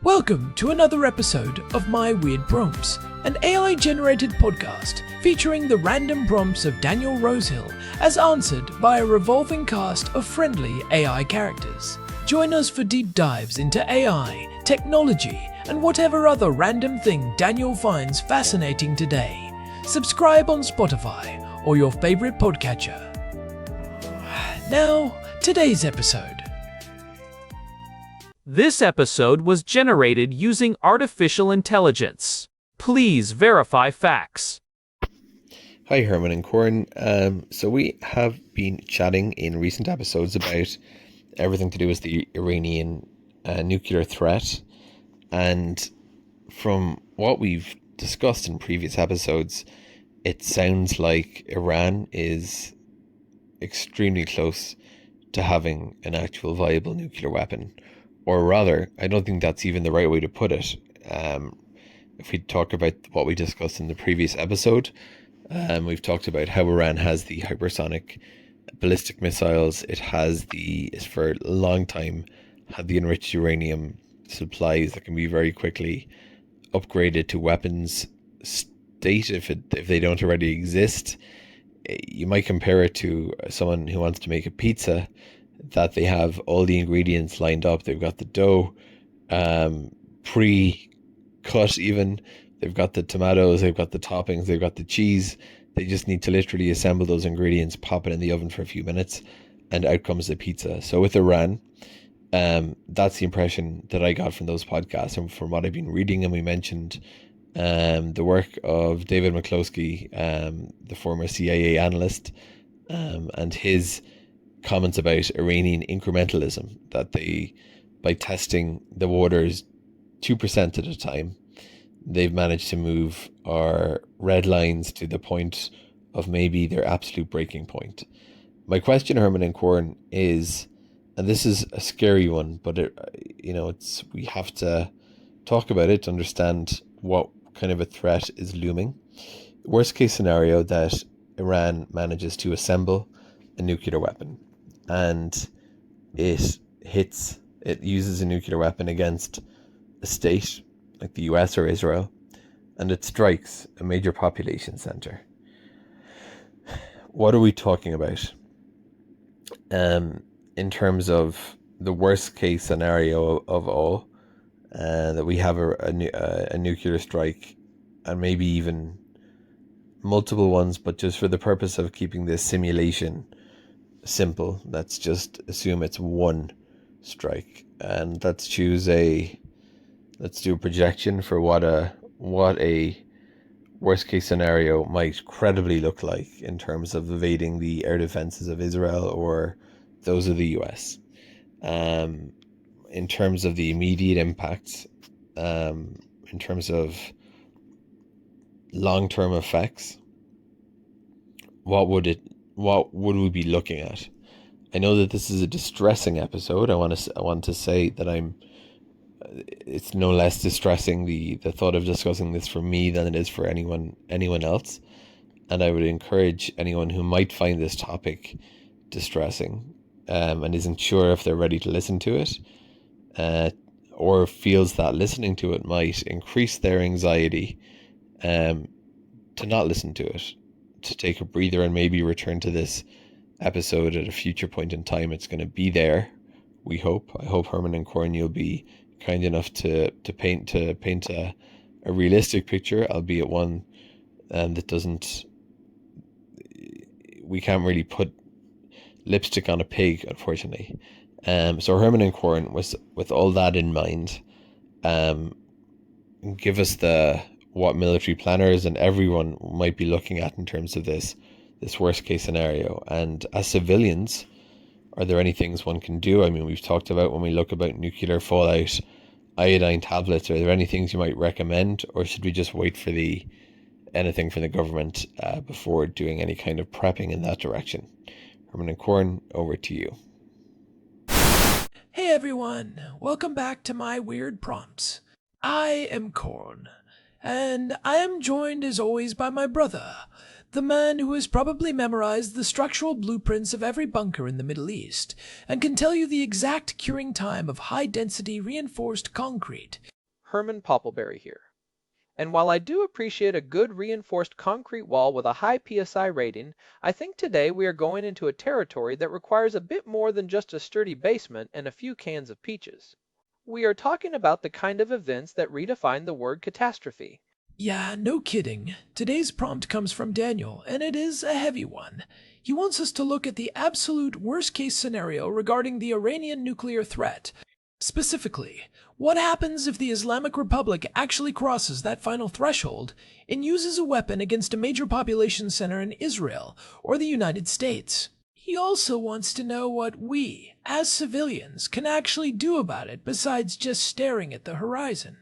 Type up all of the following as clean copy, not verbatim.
Welcome to another episode of My Weird Prompts, an AI-generated podcast featuring the random prompts of Daniel Rosehill as answered by a revolving cast of friendly AI characters. Join us for deep dives into AI, technology, and whatever other random thing Daniel finds fascinating today. Subscribe on Spotify or your favorite podcatcher. Now, today's episode. This episode was generated using artificial intelligence. Please verify facts. Hi, Herman and Corin. So we have been chatting in recent episodes about everything to do with the Iranian nuclear threat. And from what we've discussed in previous episodes, it sounds like Iran is extremely close to having an actual viable nuclear weapon. Or rather, I don't think that's even the right way to put it. If we talk about what we discussed in the previous episode, we've talked about how Iran has the hypersonic ballistic missiles. It has for a long time, had the enriched uranium supplies that can be very quickly upgraded to weapons state if they don't already exist. You might compare it to someone who wants to make a pizza, that they have all the ingredients lined up. They've got the dough pre-cut even. They've got the tomatoes, they've got the toppings, they've got the cheese. They just need to literally assemble those ingredients, pop it in the oven for a few minutes, and out comes the pizza. So with Iran, that's the impression that I got from those podcasts and from what I've been reading. And we mentioned the work of David McCloskey, the former CIA analyst, and his comments about Iranian incrementalism, that they, by testing the waters 2% at a time, they've managed to move our red lines to the point of maybe their absolute breaking point. My question, Herman and Corin, is, and this is a scary one, but we have to talk about it to understand what kind of a threat is looming. Worst case scenario, that Iran manages to assemble a nuclear weapon, and it uses a nuclear weapon against a state like the US or Israel, and it strikes a major population center. What are we talking about? In terms of the worst case scenario of all, that we have a nuclear strike, and maybe even multiple ones, but just for the purpose of keeping this simulation simple, let's just assume it's one strike, and let's do a projection for what a worst case scenario might credibly look like in terms of evading the air defenses of Israel or those of the US. In terms of the immediate impacts, in terms of long-term effects, what would we be looking at? I know that this is a distressing episode. I want to say that it's no less distressing, the thought of discussing this for me than it is for anyone else. And I would encourage anyone who might find this topic distressing, and isn't sure if they're ready to listen to it, or feels that listening to it might increase their anxiety, to not listen to it, to take a breather and maybe return to this episode at a future point in time. It's going to be there, we hope. I hope, Herman and Corin, you'll be kind enough to paint a realistic picture, albeit one that doesn't. We can't really put lipstick on a pig, unfortunately. So Herman and Corin, with all that in mind, give us what military planners and everyone might be looking at in terms of this worst case scenario. And as civilians, are there any things one can do? I mean, we've talked about when we look about nuclear fallout, iodine tablets. Are there any things you might recommend, or should we just wait for anything from the government before doing any kind of prepping in that direction? Herman and Corin, over to you. Hey everyone, welcome back to My Weird Prompts. I am Corn, And I am joined as always by my brother, the man who has probably memorized the structural blueprints of every bunker in the Middle East and can tell you the exact curing time of high-density reinforced concrete. Herman Poppleberry here. And while I do appreciate a good reinforced concrete wall with a high PSI rating, I think today we are going into a territory that requires a bit more than just a sturdy basement and a few cans of peaches. We are talking about the kind of events that redefine the word catastrophe. Yeah, no kidding. Today's prompt comes from Daniel, and it is a heavy one. He wants us to look at the absolute worst-case scenario regarding the Iranian nuclear threat. Specifically, what happens if the Islamic Republic actually crosses that final threshold and uses a weapon against a major population center in Israel or the United States? He also wants to know what we, as civilians, can actually do about it besides just staring at the horizon.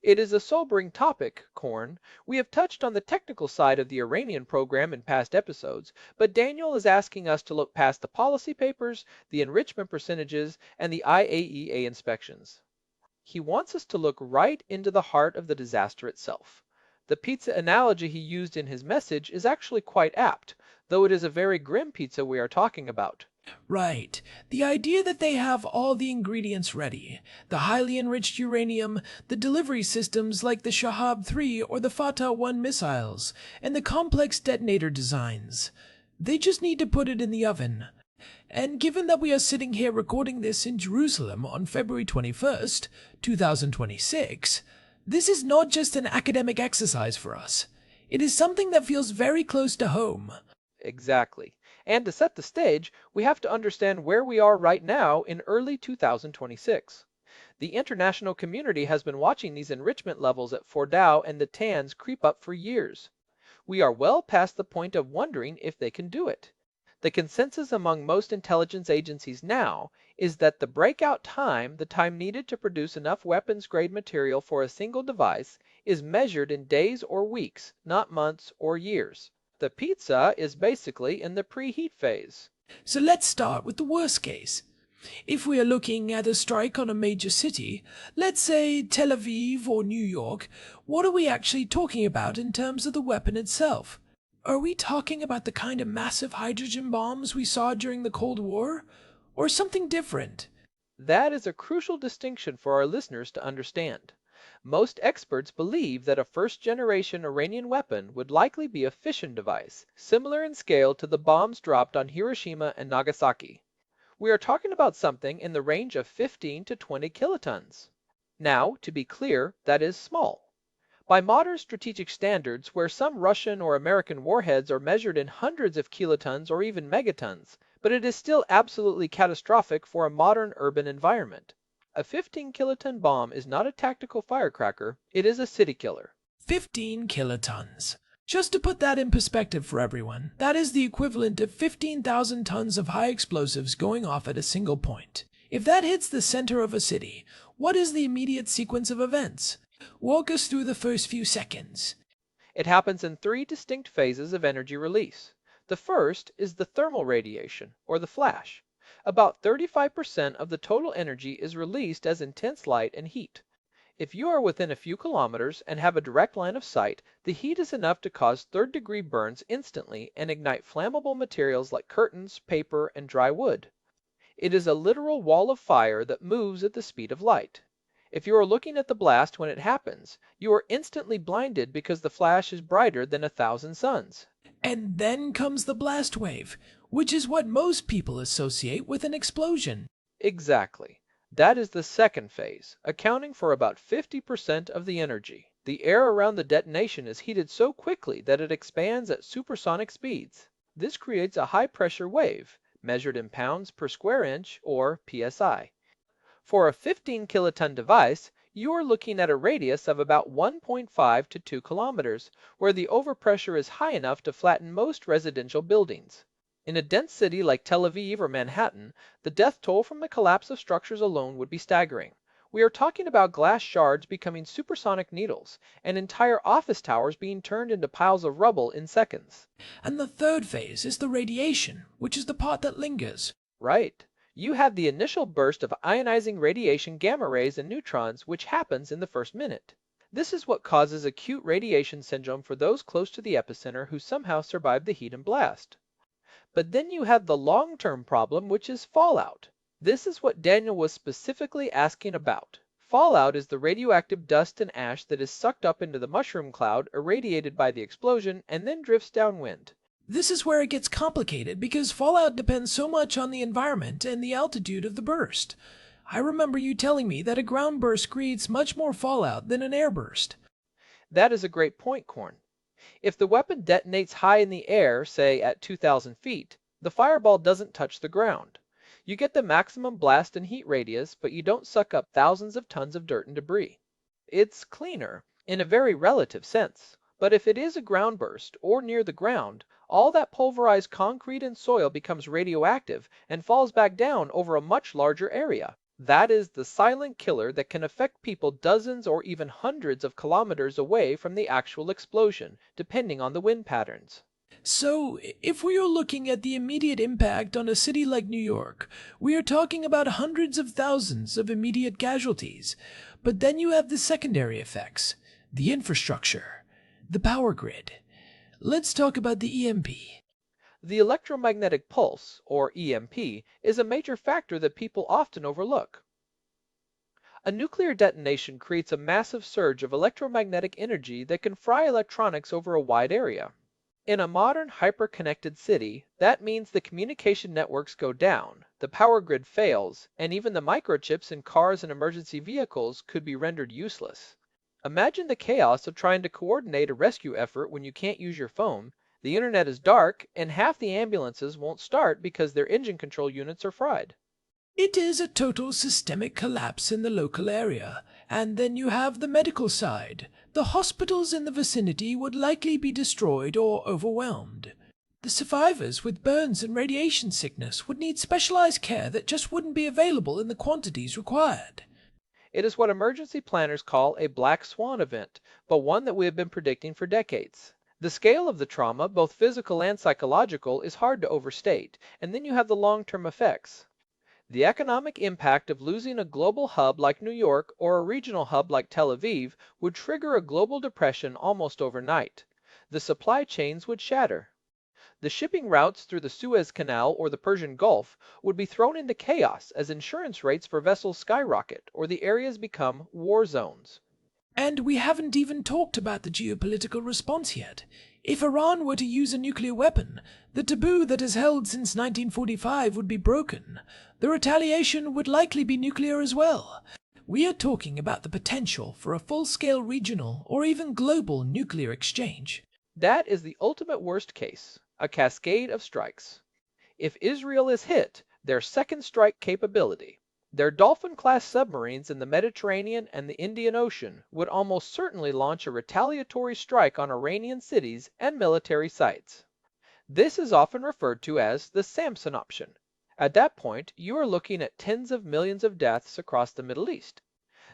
It is a sobering topic, Korn. We have touched on the technical side of the Iranian program in past episodes, but Daniel is asking us to look past the policy papers, the enrichment percentages, and the IAEA inspections. He wants us to look right into the heart of the disaster itself. The pizza analogy he used in his message is actually quite apt, though it is a very grim pizza we are talking about. Right. The idea that they have all the ingredients ready, the highly enriched uranium, the delivery systems like the Shahab-3 or the Fatah-1 missiles, and the complex detonator designs. They just need to put it in the oven. And given that we are sitting here recording this in Jerusalem on February 21st, 2026, this is not just an academic exercise for us. It is something that feels very close to home. Exactly. And to set the stage, we have to understand where we are right now in early 2026. The international community has been watching these enrichment levels at Fordow and the Natanz creep up for years. We are well past the point of wondering if they can do it. The consensus among most intelligence agencies now is that the breakout time, the time needed to produce enough weapons-grade material for a single device, is measured in days or weeks, not months or years. The pizza is basically in the preheat phase. So let's start with the worst case. If we are looking at a strike on a major city, let's say Tel Aviv or New York, what are we actually talking about in terms of the weapon itself? Are we talking about the kind of massive hydrogen bombs we saw during the Cold War? Or something different? That is a crucial distinction for our listeners to understand. Most experts believe that a first-generation Iranian weapon would likely be a fission device, similar in scale to the bombs dropped on Hiroshima and Nagasaki. We are talking about something in the range of 15 to 20 kilotons. Now, to be clear, that is small. By modern strategic standards, where some Russian or American warheads are measured in hundreds of kilotons or even megatons, but it is still absolutely catastrophic for a modern urban environment. A 15-kiloton bomb is not a tactical firecracker, it is a city killer. 15 kilotons. Just to put that in perspective for everyone, that is the equivalent of 15,000 tons of high explosives going off at a single point. If that hits the center of a city, what is the immediate sequence of events? Walk us through the first few seconds. It happens in 3 distinct phases of energy release. The first is the thermal radiation, or the flash. About 35% of the total energy is released as intense light and heat. If you are within a few kilometers and have a direct line of sight, the heat is enough to cause third-degree burns instantly and ignite flammable materials like curtains, paper, and dry wood. It is a literal wall of fire that moves at the speed of light. If you are looking at the blast when it happens, you are instantly blinded because the flash is brighter than 1,000 suns. And then comes the blast wave, which is what most people associate with an explosion. Exactly. That is the second phase, accounting for about 50% of the energy. The air around the detonation is heated so quickly that it expands at supersonic speeds. This creates a high-pressure wave, measured in pounds per square inch, or PSI. For a 15-kiloton device, you are looking at a radius of about 1.5 to 2 kilometers, where the overpressure is high enough to flatten most residential buildings. In a dense city like Tel Aviv or Manhattan, the death toll from the collapse of structures alone would be staggering. We are talking about glass shards becoming supersonic needles, and entire office towers being turned into piles of rubble in seconds. And the third phase is the radiation, which is the part that lingers. Right. You have the initial burst of ionizing radiation gamma rays and neutrons, which happens in the first minute. This is what causes acute radiation syndrome for those close to the epicenter who somehow survive the heat and blast. But then you have the long-term problem, which is fallout. This is what Daniel was specifically asking about. Fallout is the radioactive dust and ash that is sucked up into the mushroom cloud, irradiated by the explosion, and then drifts downwind. This is where it gets complicated because fallout depends so much on the environment and the altitude of the burst. I remember you telling me that a ground burst creates much more fallout than an air burst. That is a great point, Korn. If the weapon detonates high in the air, say at 2,000 feet, the fireball doesn't touch the ground. You get the maximum blast and heat radius, but you don't suck up thousands of tons of dirt and debris. It's cleaner, in a very relative sense. But if it is a ground burst, or near the ground, all that pulverized concrete and soil becomes radioactive and falls back down over a much larger area. That is the silent killer that can affect people dozens or even hundreds of kilometers away from the actual explosion, depending on the wind patterns. So, if we are looking at the immediate impact on a city like New York, we are talking about hundreds of thousands of immediate casualties. But then you have the secondary effects, the infrastructure, the power grid. Let's talk about the EMP. The electromagnetic pulse, or EMP, is a major factor that people often overlook. A nuclear detonation creates a massive surge of electromagnetic energy that can fry electronics over a wide area. In a modern hyper-connected city, that means the communication networks go down, the power grid fails, and even the microchips in cars and emergency vehicles could be rendered useless. Imagine the chaos of trying to coordinate a rescue effort when you can't use your phone, the internet is dark, and half the ambulances won't start because their engine control units are fried. It is a total systemic collapse in the local area, and then you have the medical side. The hospitals in the vicinity would likely be destroyed or overwhelmed. The survivors with burns and radiation sickness would need specialized care that just wouldn't be available in the quantities required. It is what emergency planners call a black swan event, but one that we have been predicting for decades. The scale of the trauma, both physical and psychological, is hard to overstate, and then you have the long-term effects. The economic impact of losing a global hub like New York or a regional hub like Tel Aviv would trigger a global depression almost overnight. The supply chains would shatter. The shipping routes through the Suez Canal or the Persian Gulf would be thrown into chaos as insurance rates for vessels skyrocket or the areas become war zones. And we haven't even talked about the geopolitical response yet. If Iran were to use a nuclear weapon, the taboo that has held since 1945 would be broken. The retaliation would likely be nuclear as well. We are talking about the potential for a full-scale regional or even global nuclear exchange. That is the ultimate worst case, a cascade of strikes. If Israel is hit, their second strike capability, their Dolphin-class submarines in the Mediterranean and the Indian Ocean would almost certainly launch a retaliatory strike on Iranian cities and military sites. This is often referred to as the Samson option. At that point, you are looking at tens of millions of deaths across the Middle East.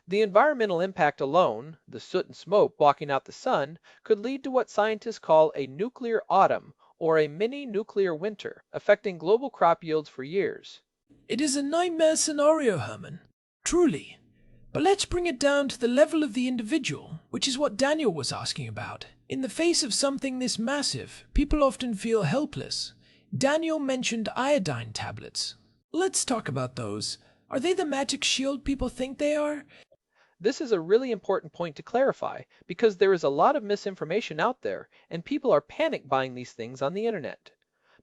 The environmental impact alone, the soot and smoke blocking out the sun, could lead to what scientists call a nuclear autumn or a mini-nuclear winter, affecting global crop yields for years. It is a nightmare scenario, Herman. Truly. But let's bring it down to the level of the individual, which is what Daniel was asking about. In the face of something this massive, people often feel helpless. Daniel mentioned iodine tablets. Let's talk about those. Are they the magic shield people think they are? This is a really important point to clarify because there is a lot of misinformation out there and people are panic buying these things on the internet.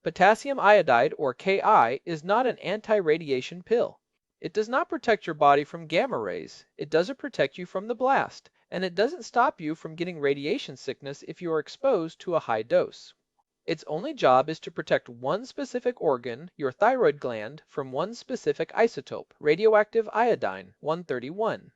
Potassium iodide, or Ki, is not an anti-radiation pill. It does not protect your body from gamma rays, it doesn't protect you from the blast, and it doesn't stop you from getting radiation sickness if you are exposed to a high dose. Its only job is to protect one specific organ, your thyroid gland, from one specific isotope, radioactive iodine, 131.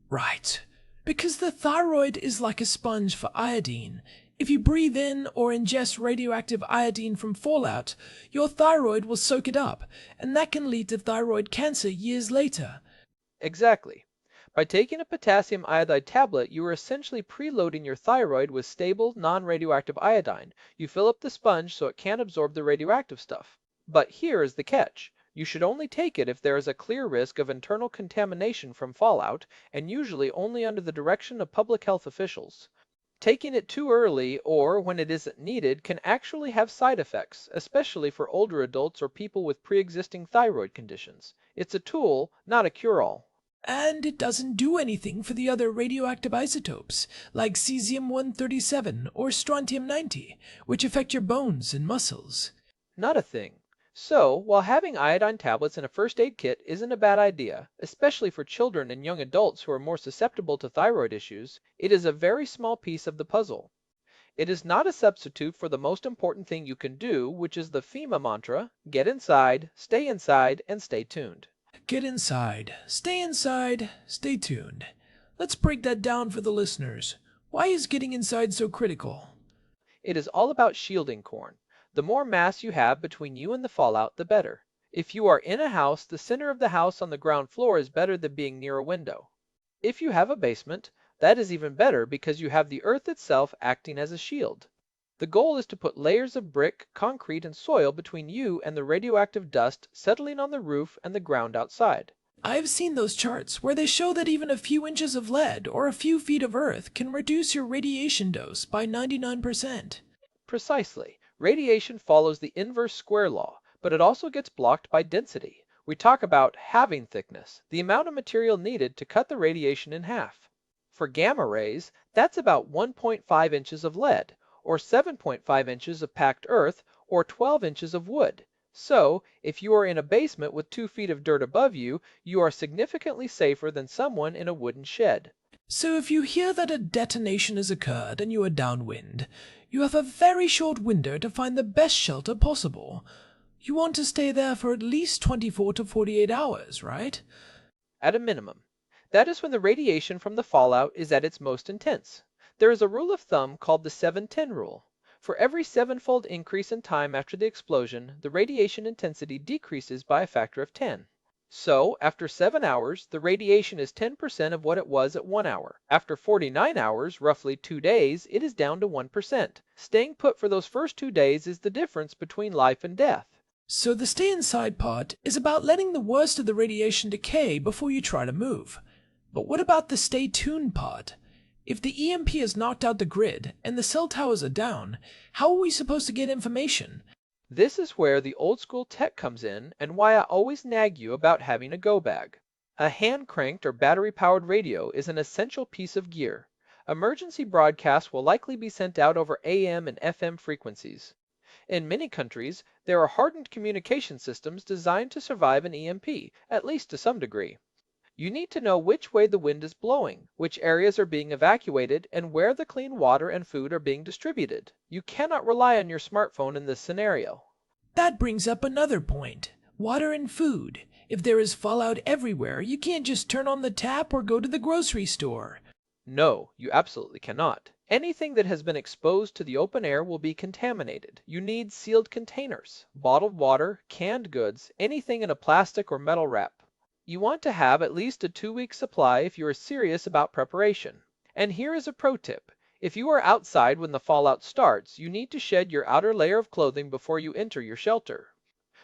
Right. Because the thyroid is like a sponge for iodine. If you breathe in or ingest radioactive iodine from fallout, your thyroid will soak it up, and that can lead to thyroid cancer years later. Exactly. By taking a potassium iodide tablet, you are essentially preloading your thyroid with stable, non-radioactive iodine. You fill up the sponge so it can't absorb the radioactive stuff. But here is the catch. You should only take it if there is a clear risk of internal contamination from fallout, and usually only under the direction of public health officials. Taking it too early or when it isn't needed can actually have side effects, especially for older adults or people with pre-existing thyroid conditions. It's a tool, not a cure-all. And it doesn't do anything for the other radioactive isotopes, like cesium-137 or strontium-90, which affect your bones and muscles. Not a thing. So, while having iodine tablets in a first aid kit isn't a bad idea, especially for children and young adults who are more susceptible to thyroid issues, it is a very small piece of the puzzle. It is not a substitute for the most important thing you can do, which is the FEMA mantra: get inside, and stay tuned. Get inside, stay tuned. Let's break that down for the listeners. Why is getting inside so critical? It is all about shielding corn. The more mass you have between you and the fallout, the better. If you are in a house, the center of the house on the ground floor is better than being near a window. If you have a basement, that is even better because you have the earth itself acting as a shield. The goal is to put layers of brick, concrete, and soil between you and the radioactive dust settling on the roof and the ground outside. I've seen those charts where they show that even a few inches of lead or a few feet of earth can reduce your radiation dose by 99%. Precisely. Radiation follows the inverse square law, but it also gets blocked by density. We talk about halving thickness, the amount of material needed to cut the radiation in half. For gamma rays, that's about 1.5 inches of lead, or 7.5 inches of packed earth, or 12 inches of wood. So, if you are in a basement with 2 feet of dirt above you, you are significantly safer than someone in a wooden shed. So if you hear that a detonation has occurred and you are downwind, you have a very short window to find the best shelter possible. You want to stay there for at least 24 to 48 hours, right? At a minimum. That is when the radiation from the fallout is at its most intense. There is a rule of thumb called the 7-10 rule. For every 7-fold increase in time after the explosion, the radiation intensity decreases by a factor of 10. So, after 7 hours, the radiation is 10% of what it was at 1 hour. After 49 hours, roughly 2 days, it is down to 1%. Staying put for those first 2 days is the difference between life and death. So the stay inside part is about letting the worst of the radiation decay before you try to move. But what about the stay tuned part? If the EMP has knocked out the grid and the cell towers are down, how are we supposed to get information? This is where the old school tech comes in and why I always nag you about having a go bag. A hand-cranked or battery-powered radio is an essential piece of gear. Emergency broadcasts will likely be sent out over AM and FM frequencies. In many countries, there are hardened communication systems designed to survive an EMP, at least to some degree. You need to know which way the wind is blowing, which areas are being evacuated, and where the clean water and food are being distributed. You cannot rely on your smartphone in this scenario. That brings up another point. Water and food. If there is fallout everywhere, you can't just turn on the tap or go to the grocery store. No, you absolutely cannot. Anything that has been exposed to the open air will be contaminated. You need sealed containers, bottled water, canned goods, anything in a plastic or metal wrap. You want to have at least a 2-week supply if you are serious about preparation. And here is a pro tip. If you are outside when the fallout starts, you need to shed your outer layer of clothing before you enter your shelter.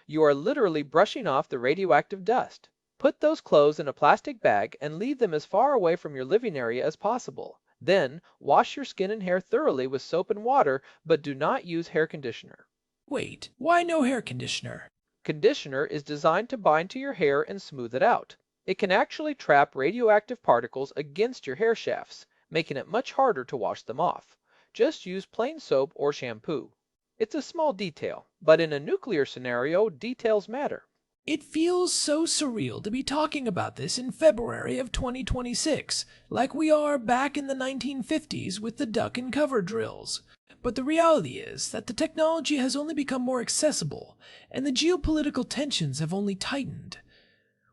You are literally brushing off the radioactive dust. Put those clothes in a plastic bag and leave them as far away from your living area as possible. Then, wash your skin and hair thoroughly with soap and water, but do not use hair conditioner. Wait, why no hair conditioner? Conditioner is designed to bind to your hair and smooth it out. It can actually trap radioactive particles against your hair shafts, making it much harder to wash them off. Just use plain soap or shampoo. It's a small detail, but in a nuclear scenario, details matter. It feels so surreal to be talking about this in February of 2026, like we are back in the 1950s with the duck and cover drills. But the reality is that the technology has only become more accessible, and the geopolitical tensions have only tightened.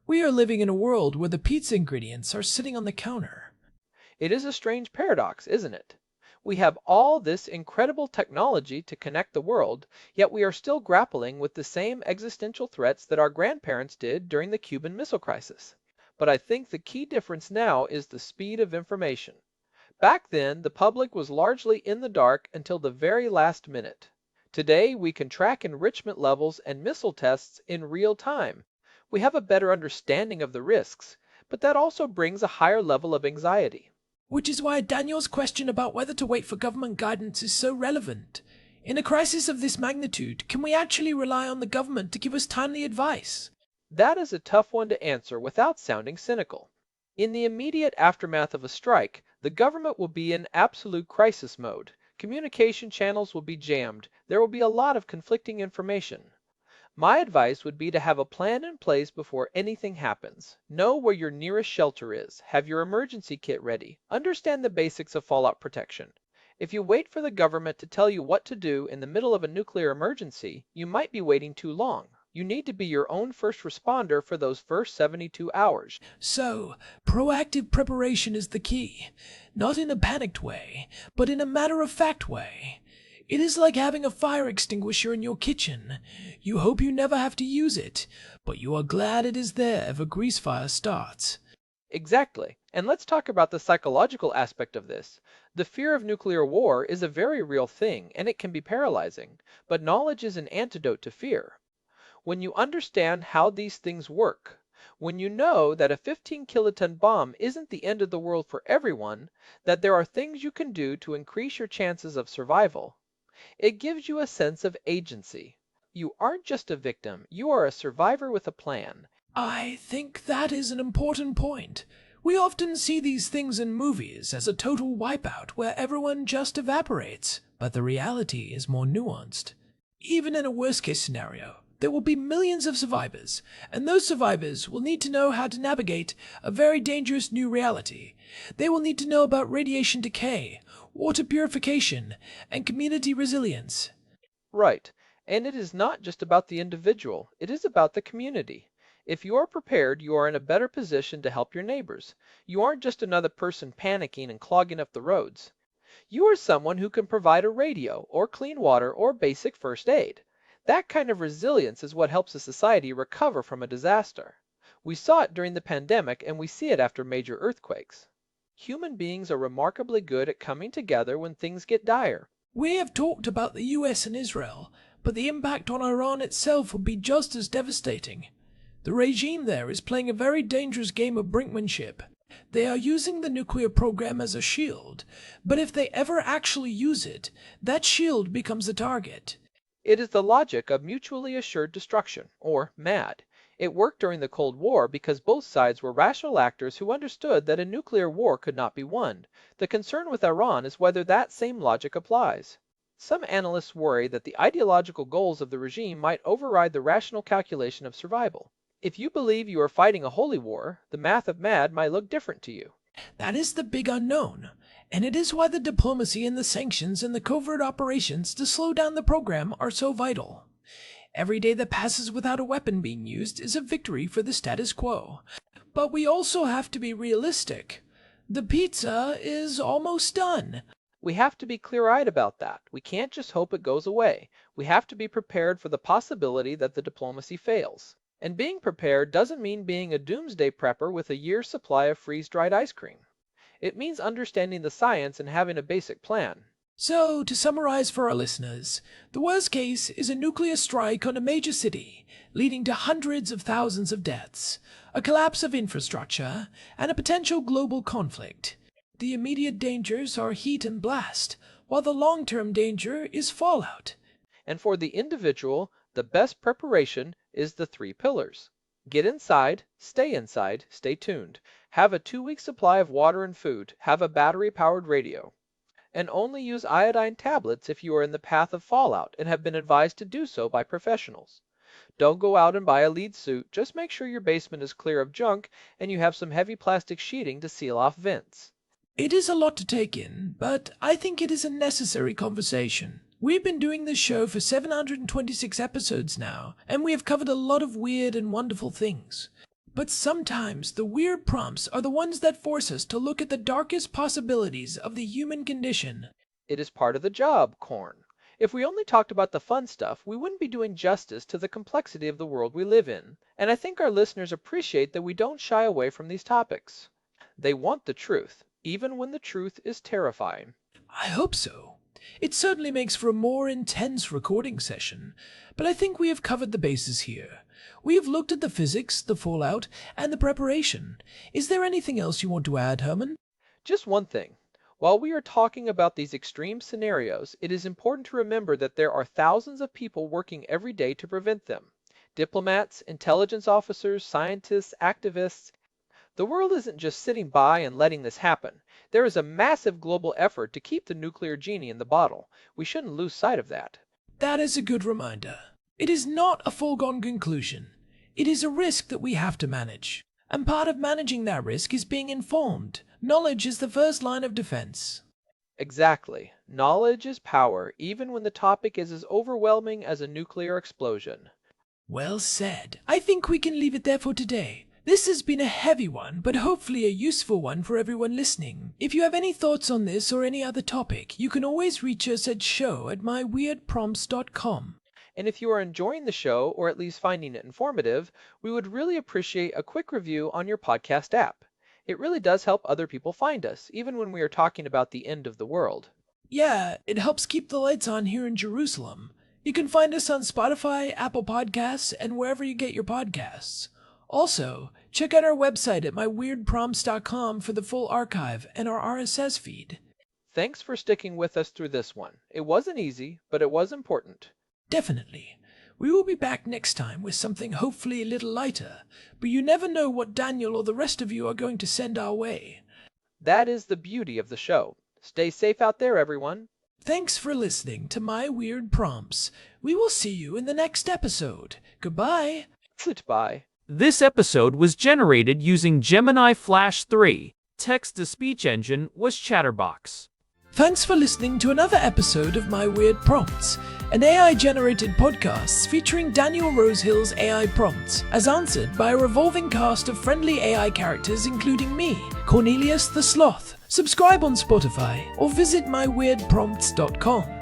We are living in a world where the pizza ingredients are sitting on the counter. It is a strange paradox, isn't it? We have all this incredible technology to connect the world, yet we are still grappling with the same existential threats that our grandparents did during the Cuban Missile Crisis. But I think the key difference now is the speed of information. Back then, the public was largely in the dark until the very last minute. Today, we can track enrichment levels and missile tests in real time. We have a better understanding of the risks, but that also brings a higher level of anxiety. Which is why Daniel's question about whether to wait for government guidance is so relevant. In a crisis of this magnitude, can we actually rely on the government to give us timely advice? That is a tough one to answer without sounding cynical. In the immediate aftermath of a strike, the government will be in absolute crisis mode. Communication channels will be jammed. There will be a lot of conflicting information. My advice would be to have a plan in place before anything happens. Know where your nearest shelter is. Have your emergency kit ready. Understand the basics of fallout protection. If you wait for the government to tell you what to do in the middle of a nuclear emergency, you might be waiting too long. You need to be your own first responder for those first 72 hours. So, proactive preparation is the key. Not in a panicked way, but in a matter-of-fact way. It is like having a fire extinguisher in your kitchen. You hope you never have to use it, but you are glad it is there if a grease fire starts. Exactly. And let's talk about the psychological aspect of this. The fear of nuclear war is a very real thing, and it can be paralyzing, but knowledge is an antidote to fear. When you understand how these things work, when you know that a 15 kiloton bomb isn't the end of the world for everyone, that there are things you can do to increase your chances of survival, it gives you a sense of agency. You aren't just a victim, you are a survivor with a plan. I think that is an important point. We often see these things in movies as a total wipeout where everyone just evaporates, but the reality is more nuanced. Even in a worst-case scenario, there will be millions of survivors, and those survivors will need to know how to navigate a very dangerous new reality. They will need to know about radiation decay, water purification, and community resilience. Right. And it is not just about the individual, it is about the community. If you are prepared, you are in a better position to help your neighbors. You aren't just another person panicking and clogging up the roads. You are someone who can provide a radio, or clean water, or basic first aid. That kind of resilience is what helps a society recover from a disaster. We saw it during the pandemic, and we see it after major earthquakes. Human beings are remarkably good at coming together when things get dire. We have talked about the US and Israel, but the impact on Iran itself would be just as devastating. The regime there is playing a very dangerous game of brinkmanship. They are using the nuclear program as a shield, but if they ever actually use it, that shield becomes a target. It is the logic of mutually assured destruction, or MAD. It worked during the Cold War because both sides were rational actors who understood that a nuclear war could not be won. The concern with Iran is whether that same logic applies. Some analysts worry that the ideological goals of the regime might override the rational calculation of survival. If you believe you are fighting a holy war, the math of MAD might look different to you. That is the big unknown, and it is why the diplomacy and the sanctions and the covert operations to slow down the program are so vital. Every day that passes without a weapon being used is a victory for the status quo. But we also have to be realistic. The pizza is almost done. We have to be clear-eyed about that. We can't just hope it goes away. We have to be prepared for the possibility that the diplomacy fails. And being prepared doesn't mean being a doomsday prepper with a year's supply of freeze-dried ice cream. It means understanding the science and having a basic plan. So, to summarize for our listeners, the worst case is a nuclear strike on a major city, leading to hundreds of thousands of deaths, a collapse of infrastructure, and a potential global conflict. The immediate dangers are heat and blast, while the long-term danger is fallout. And for the individual, the best preparation is the 3 pillars. Get inside, stay tuned. Have a 2-week supply of water and food. Have a battery-powered radio. And only use iodine tablets if you are in the path of fallout and have been advised to do so by professionals. Don't go out and buy a lead suit, just make sure your basement is clear of junk and you have some heavy plastic sheeting to seal off vents. It is a lot to take in, but I think it is a necessary conversation. We've been doing this show for 726 episodes now, and we have covered a lot of weird and wonderful things. But sometimes the weird prompts are the ones that force us to look at the darkest possibilities of the human condition. It is part of the job, Corn. If we only talked about the fun stuff, we wouldn't be doing justice to the complexity of the world we live in. And I think our listeners appreciate that we don't shy away from these topics. They want the truth, even when the truth is terrifying. I hope so. It certainly makes for a more intense recording session, but I think we have covered the bases here. We have looked at the physics, the fallout, and the preparation. Is there anything else you want to add, Herman? Just one thing. While we are talking about these extreme scenarios, it is important to remember that there are thousands of people working every day to prevent them. Diplomats, intelligence officers, scientists, activists. The world isn't just sitting by and letting this happen. There is a massive global effort to keep the nuclear genie in the bottle. We shouldn't lose sight of that. That is a good reminder. It is not a foregone conclusion. It is a risk that we have to manage. And part of managing that risk is being informed. Knowledge is the first line of defense. Exactly. Knowledge is power, even when the topic is as overwhelming as a nuclear explosion. Well said. I think we can leave it there for today. This has been a heavy one, but hopefully a useful one for everyone listening. If you have any thoughts on this or any other topic, you can always reach us at show@myweirdprompts.com. And if you are enjoying the show, or at least finding it informative, we would really appreciate a quick review on your podcast app. It really does help other people find us, even when we are talking about the end of the world. Yeah, it helps keep the lights on here in Jerusalem. You can find us on Spotify, Apple Podcasts, and wherever you get your podcasts. Also, check out our website at myweirdprompts.com for the full archive and our RSS feed. Thanks for sticking with us through this one. It wasn't easy, but it was important. Definitely. We will be back next time with something hopefully a little lighter, but you never know what Daniel or the rest of you are going to send our way. That is the beauty of the show. Stay safe out there, everyone. Thanks for listening to My Weird Prompts. We will see you in the next episode. Goodbye. Goodbye. This episode was generated using Gemini Flash 3. Text-to-speech engine was Chatterbox. Thanks for listening to another episode of My Weird Prompts, an AI-generated podcast featuring Daniel Rosehill's AI prompts, as answered by a revolving cast of friendly AI characters including me, Cornelius the Sloth. Subscribe on Spotify or visit myweirdprompts.com.